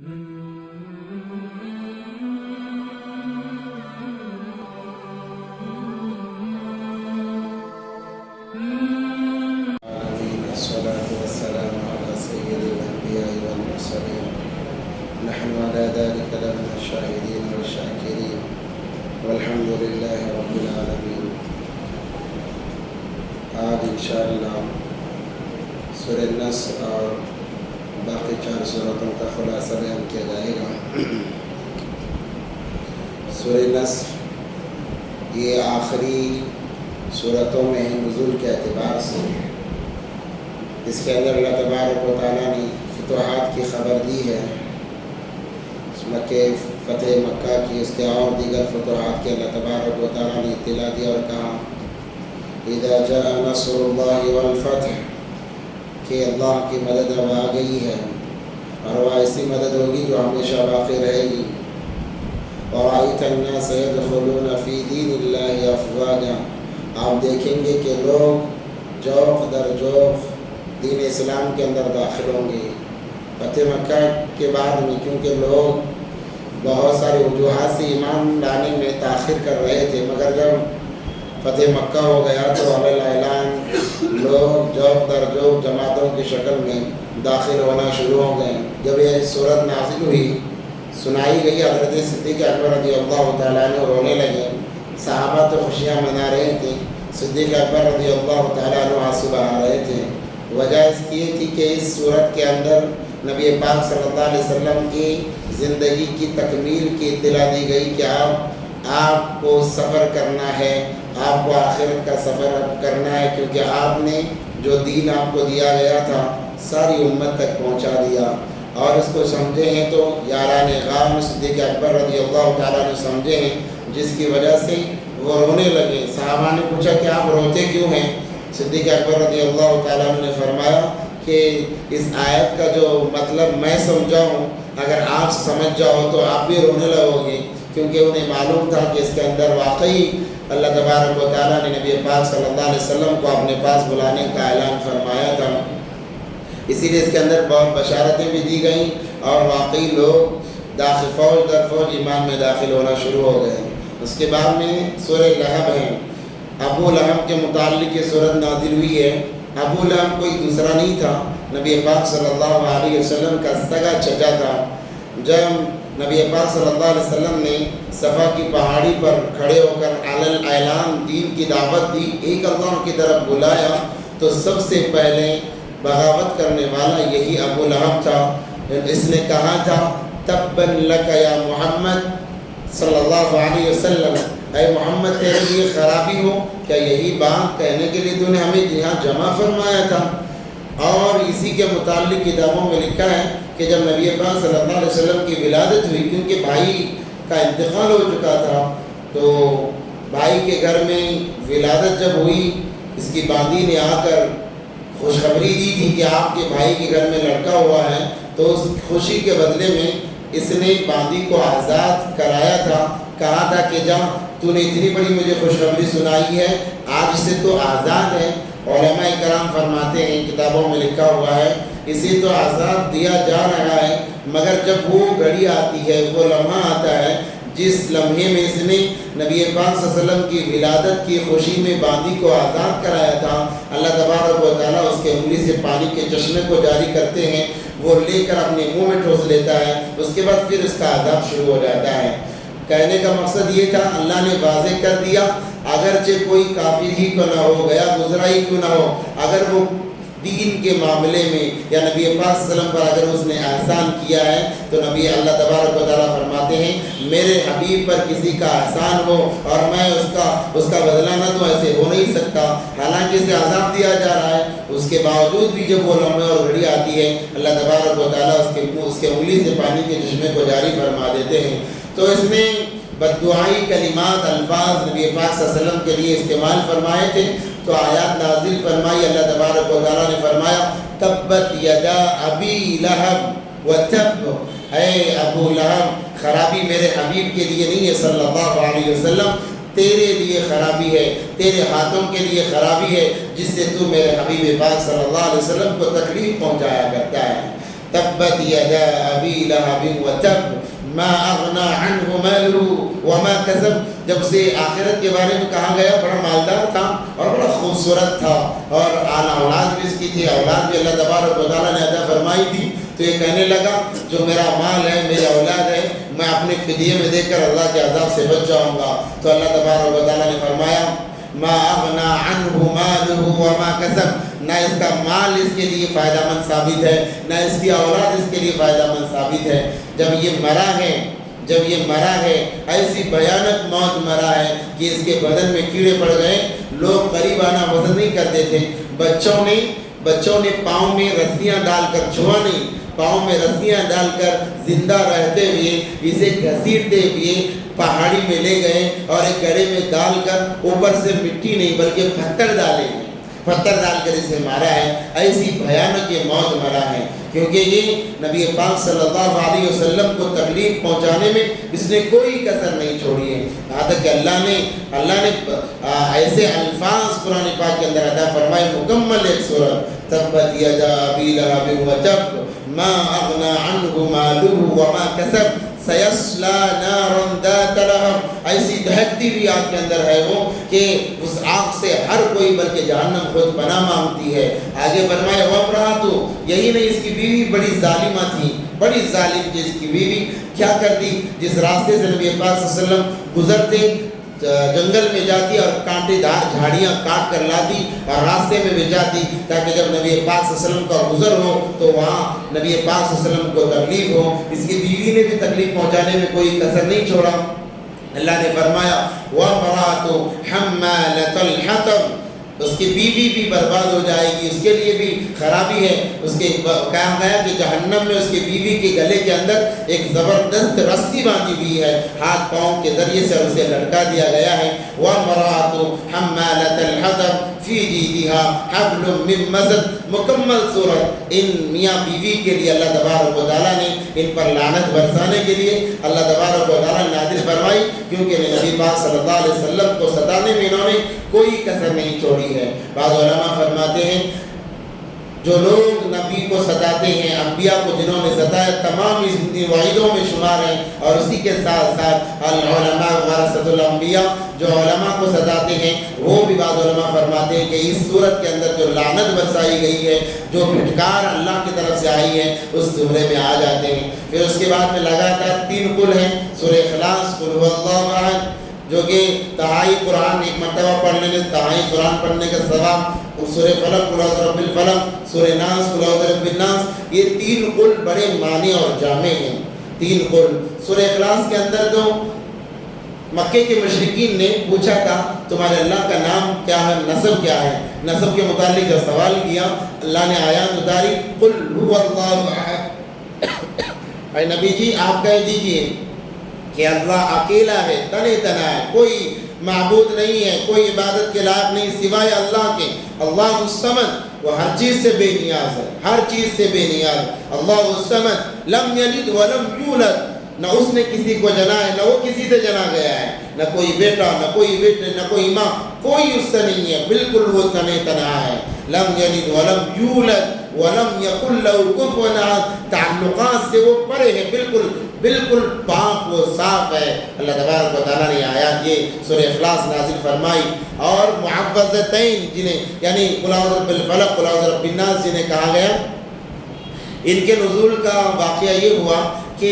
الصلاة والسلام على سيد الأنبياء والمرسلين نحن على ذلك لمن الشاهدين والشاكرين والحمد لله رب العالمين. آج انشاءاللہ سورہ نصر اور باقی 4 سورتوں کا خلاصہ بیان کیا جائے گا. سورہ نصر یہ آخری سورتوں میں نزول کے اعتبار سے اس کے اندر اللہ تبارک و تعالیٰ نے فتوحات کی خبر دی ہے. فتح مکہ کی اس کے اور دیگر فتوحات کے اللہ تبارک و تعالیٰ نے اطلاع دی اور کہا اذا جاء نصر اللہ والفتح کہ اللہ کی مدد اب آ گئی ہے اور وہ ایسی مدد ہوگی جو ہمیشہ باقی رہے گی. وَرَأَيْتَ النَّاسَ يَدْخُلُونَ فِي دِينِ اللَّهِ أَفْوَاجًا آپ دیکھیں گے کہ لوگ جوق در جوق دین اسلام کے اندر داخل ہوں گے. فتح مکہ کے بعد میں کیونکہ لوگ بہت سارے وجوہات سے ایمان لانے میں تاخیر کر رہے تھے، مگر جب فتح مکہ ہو گیا تو عمل اعلان لوگ جوق در جوق جماعتوں کی شکل میں داخل ہونا شروع ہو گئے. جب یہ صورت نازل ہوئی سنائی گئی حضرت صدیق اکبر رضی اللہ تعالیٰ عنہ رونے لگے. صحابہ تو خوشیاں منا رہے تھے، صدیق اکبر رضی اللہ تعالیٰ عنہ آنسو بہا رہے تھے. وجہ اس کی یہ تھی کہ اس صورت کے اندر نبی پاک صلی اللہ علیہ وسلم کی زندگی کی تکمیل کی اطلاع دی گئی کہ آپ کو سفر کرنا ہے، آپ کو آخرت کا سفر کرنا ہے، کیونکہ آپ نے جو دین آپ کو دیا گیا تھا ساری امت تک پہنچا دیا. اور اس کو سمجھے ہیں تو یاران غام صدیق اکبر رضی اللہ تعالیٰ نے سمجھے ہیں، جس کی وجہ سے وہ رونے لگے. صحابہ نے پوچھا کہ آپ روتے کیوں ہیں؟ صدیق اکبر رضی اللہ تعالیٰ عنہ نے فرمایا کہ اس آیت کا جو مطلب میں سمجھا ہوں اگر آپ سمجھ جاؤ تو آپ بھی رونے لگو گے، کیونکہ انہیں معلوم تھا کہ اس کے اندر واقعی اللہ تبارک و تعالیٰ نے نبی پاک صلی اللہ علیہ وسلم کو اپنے پاس بلانے کا اعلان فرمایا تھا. اسی لیے اس کے اندر بہت بشارتیں بھی دی گئیں اور واقعی لوگ فوج در فوج ایمان میں داخل ہونا شروع ہو گئے. اس کے بعد میں سورہ لہب ہے. ابو لہب کے متعلق یہ سورت نازل ہوئی ہے. ابو لہب کوئی دوسرا نہیں تھا، نبی پاک صلی اللہ علیہ وسلم کا سگا چچا تھا. جب نبی پاک صلی اللہ علیہ وسلم نے صفا کی پہاڑی پر کھڑے ہو کر اعلان دین کی دعوت دی، ایک اللہ کی طرف بلایا، تو سب سے پہلے بغاوت کرنے والا یہی ابو لہب تھا. اس نے کہا تھا تباً لک یا محمد صلی اللہ علیہ وسلم، اے محمد تیرے لیے خرابی ہو، کیا یہی بات کہنے کے لیے تو نے ہمیں یہاں جمع فرمایا تھا؟ اور اسی کے متعلق کتابوں میں لکھا ہے کہ جب نبی پاک صلی اللہ علیہ وسلم کی ولادت ہوئی، کیونکہ بھائی کا انتقال ہو چکا تھا، تو بھائی کے گھر میں ولادت جب ہوئی، اس کی باندی نے آ کر خوشخبری دی تھی کہ آپ کے بھائی کے گھر میں لڑکا ہوا ہے. تو اس خوشی کے بدلے میں اس نے باندی کو آزاد کرایا تھا، کہا تھا کہ جا تو نے اتنی بڑی مجھے خوشخبری سنائی ہے، آج سے تو آزاد ہے. علماء کرام فرماتے ہیں، کتابوں میں لکھا ہوا ہے، اسے تو آزاد دیا جا رہا ہے، مگر جب وہ گھڑی آتی ہے، وہ لمحہ آتا ہے جس لمحے میں اس نے نبی پاک صلی اللہ علیہ وسلم کی ولادت کی خوشی میں باندی کو آزاد کرایا تھا، اللہ تبارک و تعالیٰ اس کے انگلی سے پانی کے چشمے کو جاری کرتے ہیں، وہ لے کر اپنے منہ میں ٹھوس لیتا ہے، اس کے بعد پھر اس کا عذاب شروع ہو جاتا ہے. کہنے کا مقصد یہ تھا، اللہ نے واضح کر دیا، اگرچہ کوئی کافر ہی کیوں نہ ہو، گیا گزرا ہی کیوں نہ ہو، اگر وہ دین کے معاملے میں یا نبی پاک صلی اللہ علیہ وسلم پر اگر اس نے احسان کیا ہے تو نبی اللہ تبارک و تعالیٰ فرماتے ہیں میرے حبیب پر کسی کا احسان ہو اور میں اس کا بدلہ نہ دوں، ایسے ہو نہیں سکتا. حالانکہ اسے عذاب دیا جا رہا ہے، اس کے باوجود بھی جب وہ لمحے اور گھڑی آتی ہے، اللہ تبارک و تعالیٰ اس کے انگلی سے پانی کے چشمے کو جاری فرما دیتے ہیں. تو اس نے بددعائی کلمات الفاظ نبی پاک صلی اللہ علیہ وسلم کے لیے استعمال فرمائے تھے. تو آیات نازل فرمائی، اللہ تبارک و تعالیٰ نے فرمایا تبت یدا ابی لہب وتب، اے ابو لہب خرابی میرے حبیب کے لیے نہیں ہے صلی اللہ علیہ وسلم، تیرے لیے خرابی ہے، تیرے ہاتھوں کے لیے خرابی ہے، جس سے تو میرے حبیب پاک صلی اللہ علیہ وسلم کو تکلیف پہنچایا کرتا ہے. تبت یدا ابی لہب وتب ما اغنى عنه ماله وما كسب. جب سے آخرت کے بارے میں کہا گیا بڑا مالدار تھا اور بڑا خوبصورت تھا اور اعلیٰ اولاد بھی اس کی تھی، اولاد بھی اللہ تبارک و تعالیٰ نے عطا فرمائی تھی. تو یہ کہنے لگا جو میرا مال ہے، میری اولاد ہے، میں اپنے فدیے میں دے کر اللہ کے عذاب سے بچ جاؤں گا. تو اللہ تبارک و تعالیٰ نے فرمایا ما اغنى عنه ماله وما كسب، نہ اس کا مال اس کے لیے فائدہ مند ثابت ہے، نہ اس کی اولاد اس کے لیے فائدہ مند ثابت ہے. جب یہ مرا ہے ایسی بھیانک موت مرا ہے کہ اس کے بدن میں کیڑے پڑ گئے. لوگ قریبانہ وزن نہیں کرتے تھے. بچوں نے پاؤں میں رسیاں ڈال کر، چھوا نہیں، پاؤں میں رسیاں ڈال کر زندہ رہتے ہوئے اسے گھسیٹتے ہوئے پہاڑی میں لے گئے اور ایک گڑھے میں ڈال کر اوپر سے مٹی نہیں بلکہ پتھر ڈال کر اسے مارا ہے. ایسی بھیانک یہ موت مرا ہے کیونکہ یہ نبی پاک صلی اللہ علیہ وسلم کو تکلیف پہنچانے میں اس نے کوئی کسر نہیں چھوڑی ہے. یہاں تک کہ اللہ نے ایسے الفاظ قرآن پاک کے اندر عطا فرمائے، مکمل ایک سورت، تبت یدا ابی لہب وتب ما اغنى عنه ماله وما كسب سیصلی نارا ذات لہب. ایسی دہکتی ہوئی آگ کے اندر ہے وہ کہ اس آگ سے ہر کوئی بلکہ جہنم خود پناہ مانگتی ہے. آگے فرمایا وامرأتہ، یہی نہیں اس کی بیوی بڑی ظالمہ تھی، بڑی ظالم تھی اس کی بیوی. کیا کرتی؟ جس راستے سے نبی پاک صلی اللہ علیہ وسلم گزرتے جنگل میں جاتی اور کانٹے دار جھاڑیاں کاٹ کر لاتی اور راستے میں بھی جاتی تاکہ جب نبی پاک صلی اللہ علیہ وسلم کا گزر ہو تو وہاں نبی پاک صلی اللہ علیہ وسلم کو تکلیف ہو. اس کی بیوی نے بھی تکلیف پہنچانے میں کوئی کسر نہیں چھوڑا. اللہ نے فرمایا وَامْرَأَتُ حَمَّالَةَ الْحَطَبِ، اس کی بیوی بھی برباد ہو جائے گی، اس کے لیے بھی خرابی ہے. اس کے کہا گیا کہ جہنم میں اس کی بیوی کے گلے کے اندر ایک زبردست رسی باندھی ہوئی ہے، ہاتھ پاؤں کے ذریعے سے اسے لٹکا دیا گیا ہے. وَامْرَأَتُ حَمَّالَةَ الْحَطَبِ فِي جِيدِهَا حَبْلٌ مِّن مَّسَدٍ. مکمل صورت ان میاں بیوی کے لیے اللہ تبارک و تعالیٰ نے ان پر لعنت برسانے کے لیے اللہ تبارک و تعالیٰ نے نازل فرمائی کیونکہ نبی پاک صلی اللہ علیہ وسلم کو ستانے میں انہوں نے کوئی کسر نہیں چھوڑی ہے. بعض علماء فرماتے ہیں جو لوگ نبی کو ستاتے ہیں، انبیاء کو جنہوں نے ستایا، تمام اس وعیدوں میں شمار ہیں. اور اسی کے ساتھ ساتھ العلماء ورثۃ الانبیاء، جو علماء کو ستاتے ہیں، وہ بھی بعض علماء فرماتے ہیں کہ اس صورت کے اندر جو لعنت برسائی گئی ہے، جو پھٹکار اللہ کی طرف سے آئی ہے، اس زمرے میں آ جاتے ہیں. پھر اس کے بعد میں لگاتار 3 قل ہیں، سورہ اخلاص، قل هو اللہ احد، جو کہ تہائی قرآن ایک مرتبہ پڑھنے میں تہائی قرآن پڑھنے کا ثواب، سورہ فلق قل اعوذ برب الفلق، سورہ ناس قل اعوذ برب الناس. یہ 3 قل بڑے معنی اور جامع ہیں. 3 قل. سورہ اخلاص کے اندر تو مکے کے مشرکین نے پوچھا تھا تمہارے اللہ کا نام کیا ہے، نسب کیا ہے. نسب کے متعلق جب سوال کیا اللہ نے آیات اتاری قل هو اللہ احد. اے نبی جی آپ کہہ دیجئے کہ اللہ اکیلا ہے، تنہا تنہا ہے، کوئی معبود نہیں ہے، کوئی عبادت کے لائق نہیں سوائے اللہ کے. اللہ الصمد، وہ ہر چیز سے بے نیاز ہے، ہر چیز سے بے نیاز. اللہ الصمد لم یلد ولم یولد، نہ اس نے کسی کو جنا ہے نہ وہ کسی سے جنا گیا ہے، نہ کوئی بیٹا نہ کوئی بیٹے نہ کوئی ماں، کوئی اس سے نہیں ہے، بالکل وہ تنہا ہے. لم یلد ولم یولد ولم یکن لہ کفوا احد، تعلقات سے وہ پرے ہے، بالکل پاک و صاف ہے. اللہ تبارک و تعالیٰ نے آیات یہ سورہ اخلاص نازل فرمائی. اور معوذتین جنہیں یعنی قل اعوذ برب الفلق قل اعوذ برب الناس جنہیں کہا گیا، ان کے نزول کا واقعہ یہ ہوا کہ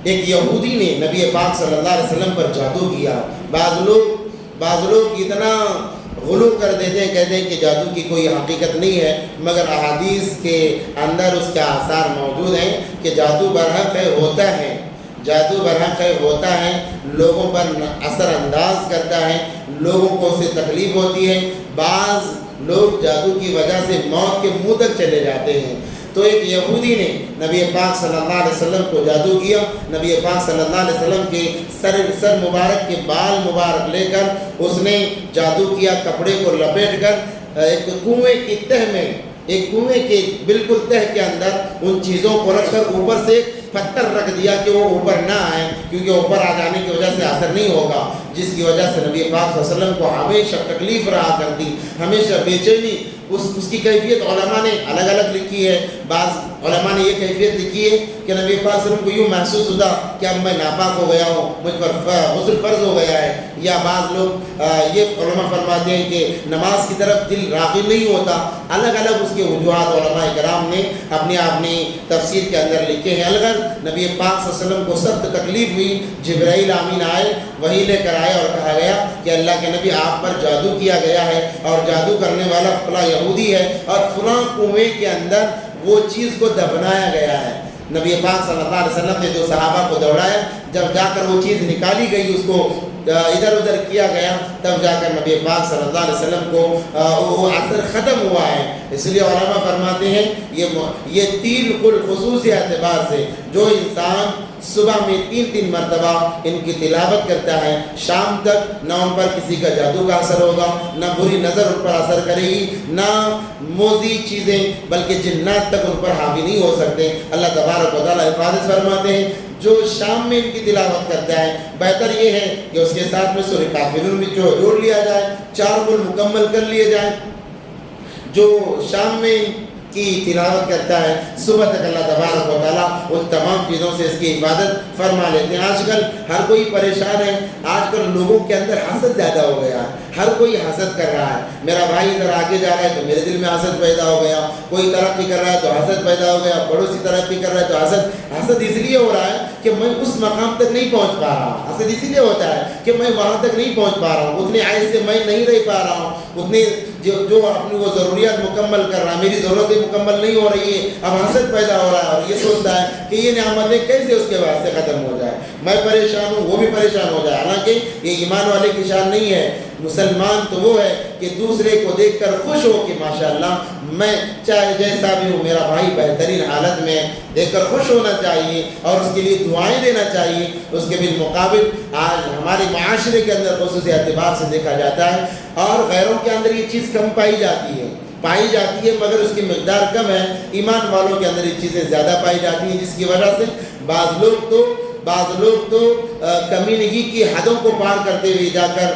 ایک یہودی نے نبی پاک صلی اللہ علیہ وسلم پر جادو کیا. بعض لوگ اتنا غلو کر دیتے ہیں، کہتے ہیں کہ جادو کی کوئی حقیقت نہیں ہے، مگر احادیث کے اندر اس کے آثار موجود ہیں کہ جادو برحق ہے، ہوتا ہے، جادو برحق ہے، ہوتا ہے، لوگوں پر اثر انداز کرتا ہے، لوگوں کو اس سے تکلیف ہوتی ہے. بعض لوگ جادو کی وجہ سے موت کے منہ تک چلے جاتے ہیں. تو ایک یہودی نے نبی پاک صلی اللہ علیہ وسلم کو جادو کیا. نبی پاک صلی اللہ علیہ وسلم کے سر مبارک کے بال مبارک لے کر اس نے جادو کیا، کپڑے کو لپیٹ کر ایک کنویں کی تہ میں، ایک کنویں کے بالکل تہ کے اندر ان چیزوں کو رکھ کر اوپر سے پتھر رکھ دیا کہ وہ اوپر نہ آئے، کیونکہ اوپر آ جانے کی وجہ سے اثر نہیں ہوگا، جس کی وجہ سے نبی پاک صلی اللہ علیہ وسلم کو ہمیشہ تکلیف رہا کرتی، ہمیشہ بے چینی اس کی کیفیت علماء نے الگ الگ لکھی ہے. بعض علماء نے یہ کیفیت لکھی ہے کہ نبی پاک صلی اللہ علیہ وسلم کو یوں محسوس ہوتا کہ اب میں ناپاک ہو گیا ہوں, مجھ پر غسل فرض ہو گیا ہے. یا بعض لوگ یہ علماء فرماتے ہیں کہ نماز کی طرف دل راغب نہیں ہوتا. الگ الگ اس کے وجوہات علماء کرام نے اپنی تفسیر کے اندر لکھے ہیں. الگ نبی پاک صلی اللہ علیہ وسلم کو سخت تکلیف ہوئی, جبرائیل امین آئے, وہی لے کر آئے اور کہا گیا کہ اللہ کے نبی آپ پر جادو کیا گیا ہے اور جادو کرنے والا فلاں یہودی ہے اور فلاں کنویں کے اندر وہ چیز کو دفنایا گیا ہے. نبی پاک صلی اللہ علیہ وسلم نے جو صحابہ کو دوڑایا, جب جا کر وہ چیز نکالی گئی, اس کو ادھر ادھر کیا گیا, تب جا کر نبی پاک صلی اللہ علیہ وسلم کو وہ اثر ختم ہوا ہے. اس لیے علماء فرماتے ہیں یہ تین کل خصوصی اعتبار سے جو انسان صبح میں 3 مرتبہ ان کی تلاوت کرتا ہے, شام تک نہ ان پر کسی کا جادو کا اثر ہوگا, نہ بری نظر ان پر اثر کرے گی, نہ موذی چیزیں بلکہ جنات تک ان پر حاوی نہیں ہو سکتے. اللہ تبارک و تعالیٰ حفاظت فرماتے ہیں. جو شام میں ان کی تلاوت کرتا ہے, بہتر یہ ہے کہ اس کے ساتھ میں سورہ کافرون بھی جوڑ لیا جائے, 4 کل مکمل کر لیے جائیں. جو شام میں کی تلاوت کرتا ہے, صبح تک اللہ تبارک و تعالیٰ ان تمام چیزوں سے اس کی حفاظت فرما لیتے ہیں. آج کل ہر کوئی پریشان ہے, آج کل لوگوں کے اندر حسد زیادہ ہو گیا ہے, ہر کوئی حسد کر رہا ہے. میرا بھائی ادھر آگے جا رہا ہے تو میرے دل میں حسد پیدا ہو گیا, کوئی ترقی کر رہا ہے تو حسد پیدا ہو گیا, پڑوسی ترقی کر رہا ہے تو حسد اس لیے ہو رہا ہے کہ میں اس مقام تک نہیں پہنچ پا رہا ہوں. حسد اسی لیے ہوتا ہے کہ میں وہاں تک نہیں پہنچ پا رہا ہوں, اتنے عائد سے میں نہیں رہ پا رہا ہوں, اتنے جو اپنی وہ ضروریات مکمل کر رہا ہے, میری ضرورتیں مکمل نہیں ہو رہی ہے. اب حسد پیدا ہو رہا ہے اور یہ سوچتا ہے کہ یہ نعمتیں کیسے اس کے واسطے ختم ہو جائے, میں پریشان ہوں وہ بھی پریشان ہو جائے. حالانکہ یہ ایمان والے کی شان نہیں ہے. مسلمان تو وہ ہے کہ دوسرے کو دیکھ کر خوش ہو کہ ماشاءاللہ میں چاہے جیسا بھی ہوں میرا بھائی بہترین حالت میں, دیکھ کر خوش ہونا چاہیے اور اس کے لیے دعائیں دینا چاہیے. اس کے بالمقابل آج ہمارے معاشرے کے اندر خصوصی اعتبار سے دیکھا جاتا ہے اور غیروں کے اندر یہ چیز کم پائی جاتی ہے مگر اس کی مقدار کم ہے. ایمان والوں کے اندر یہ چیزیں زیادہ پائی جاتی ہیں, جس کی وجہ سے بعض لوگ تو کمینگی کی حدوں کو پار کرتے ہوئے جا کر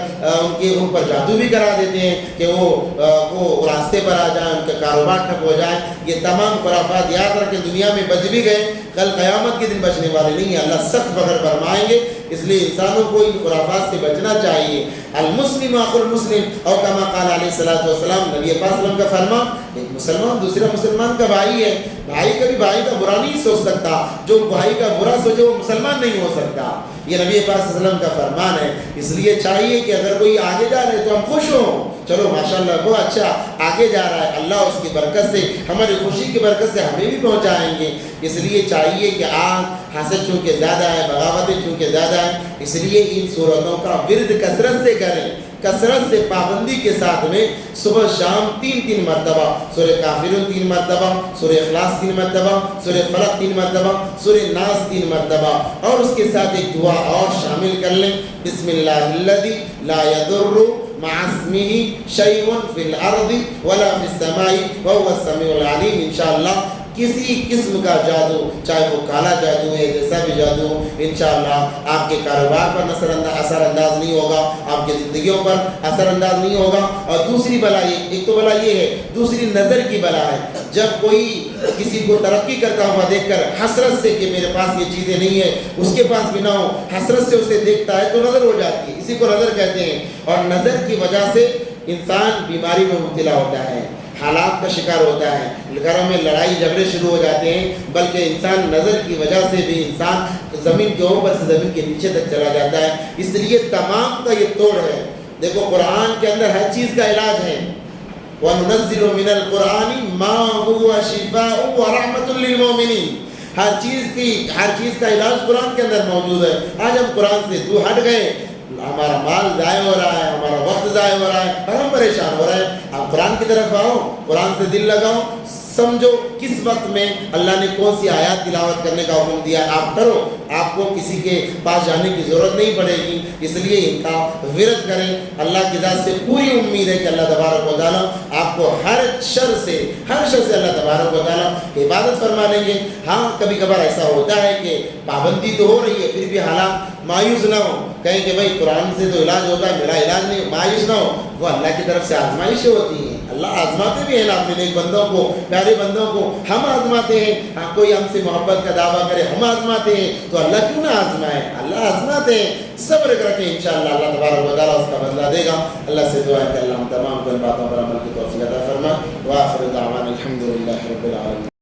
ان پر جادو بھی کرا دیتے ہیں کہ وہ راستے پر آ جائیں, ان کا کاروبار ٹھپ ہو جائے. یہ تمام خرافات یاد رکھ کے دنیا میں بچ بھی گئے, کل قیامت کے دن بچنے والے نہیں ہیں. اللہ سخت پکڑ فرمائیں گے. اس لیے انسانوں کو ان خرافات سے بچنا چاہیے. المسلم اخو المسلم اور کما قال علیہ الصلوۃ والسلام, نبی پاک صلی اللہ علیہ وسلم کا فرمان, ایک مسلمان دوسرا مسلمان کا بھائی ہے. بھائی کبھی بھائی کا برا نہیں سوچ سکتا, جو بھائی کا برا سوچے وہ مسلمان نہیں ہو سکتا. یہ نبی پاک صلی اللہ علیہ وسلم کا فرمان ہے. اس لیے چاہیے کہ اگر کوئی آگے جا رہے تو ہم خوش ہوں, چلو ماشاءاللہ وہ اچھا آگے جا رہا ہے, اللہ اس کی برکت سے, ہماری خوشی کی برکت سے ہمیں بھی پہنچائیں گے. اس لیے چاہیے کہ آج حسد چونکہ زیادہ ہے, بغاوتیں چونکہ زیادہ ہیں, اس لیے ان صورتوں کا ورد کثرت سے کریں, کثرت سے پابندی کے ساتھ میں صبح شام 3 مرتبہ سورہ کافرون 3 مرتبہ, سورہ اخلاص 3 مرتبہ, سورہ فلق 3 مرتبہ, سورہ ناس 3 مرتبہ, اور اس کے ساتھ ایک دعا اور شامل کر لیں, بسم اللہ الذی لا یضر مع اسمہ شیء فی الارض ولا فی السماء وهو السمیع العلیم. انشاءاللہ کسی قسم کا جادو, چاہے وہ کالا جادو ہے, جیسا بھی جادو, انشاءاللہ آپ کے کاروبار پر اثر انداز نہیں ہوگا, آپ کی زندگیوں پر اثر انداز نہیں ہوگا. اور دوسری بلا ایک تو بلا یہ ہے, دوسری نظر کی بلا ہے. جب کوئی کسی کو ترقی کرتا ہوا دیکھ کر حسرت سے کہ میرے پاس یہ چیزیں نہیں ہیں, اس کے پاس بھی نہ ہو, حسرت سے اسے دیکھتا ہے تو نظر ہو جاتی ہے. اسی کو نظر کہتے ہیں. اور نظر کی وجہ سے انسان بیماری میں مبتلا ہوتا ہے, حالات کا شکار ہوتا ہے, گھروں میں لڑائی جھگڑے شروع ہو جاتے ہیں, بلکہ انسان نظر کی وجہ سے بھی انسان زمین کے اوپر سے زمین کے نیچے تک چلا جاتا ہے. اس لیے تمام کا یہ توڑ ہے. دیکھو قرآن کے اندر ہر چیز کا علاج ہے. وَنُنَزِّلُ مِنَ الْقُرْآنِ مَا هُوَ شِفَاءٌ وَرَحْمَةٌ لِّلْمُؤْمِنِينَ. ہر چیز کا علاج قرآن کے اندر موجود ہے. آج ہم قرآن سے دور ہٹ گئے, ہمارا مال ضائع ہو رہا ہے, ہمارا وقت ضائع ہو رہا ہے اور ہم پریشان ہو رہے ہیں. آپ قرآن کی طرف آؤ, قرآن سے دل لگاؤ, سمجھو کس وقت میں اللہ نے کون سی آیات تلاوت کرنے کا حکم دیا ہے, آپ کرو. آپ کو کسی کے پاس جانے کی ضرورت نہیں پڑے گی. اس لیے ان کا ورد کریں. اللہ کی ذات سے پوری امید ہے کہ اللہ تبارک و تعالیٰ آپ کو ہر شر سے اللہ تبارک و تعالیٰ حفاظت فرما لیں گے. ہاں کبھی کبھار ایسا ہوتا ہے کہ پابندی تو ہو رہی ہے, پھر بھی حالات, مایوس نہ ہو, کہیں کہ بھائی قرآن سے تو علاج ہوتا ہے, میرا علاج نہیں, مایوس نہ ہو. وہ اللہ کی طرف سے آزمائشیں ہوتی ہیں. اللہ آزماتے بھی ہیں نا اپنے نیک بندوں کو، پیارے بندوں کو ہم آزماتے ہیں. ہاں کوئی ہم سے محبت کا دعویٰ کرے ہم آزماتے ہیں، تو اللہ کیوں نہ آزمائے؟ اللہ آزماتے ہیں. صبر رکھیں، انشاءاللہ اللہ تبارک و تعالیٰ اس کا بدلہ دے گا. اللہ سے دعا ہے کہ اللہ ہم تمام کو ان باتوں پر عمل کی توفیق